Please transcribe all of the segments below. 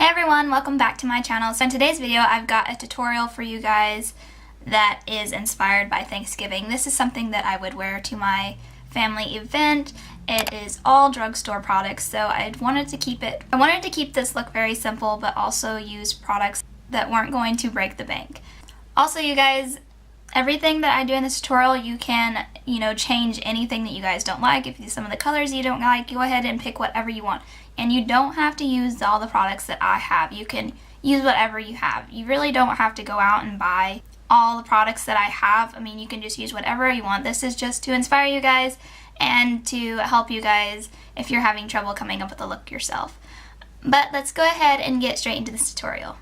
Hey everyone, welcome back to my channel. So in today's video I've got a tutorial for you guys that is inspired by Thanksgiving. This is something that I would wear to my family event. It is all drugstore products, so I wanted to keep this look very simple, but also use products that weren't going to break the bank. Also, you guys, everything that I do in this tutorial, you can, change anything that you guys don't like. If some of the colors you don't like, go ahead and pick whatever you want. And you don't have to use all the products that I have. You can use whatever you have. You really don't have to go out and buy all the products that I have. I mean, you can just use whatever you want. This is just to inspire you guys and to help you guys if you're having trouble coming up with a look yourself. But let's go ahead and get straight into this tutorial.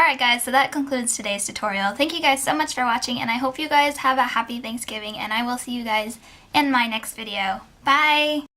Alright guys, so that concludes today's tutorial. Thank you guys so much for watching, and I hope you guys have a happy Thanksgiving, and I will see you guys in my next video. Bye!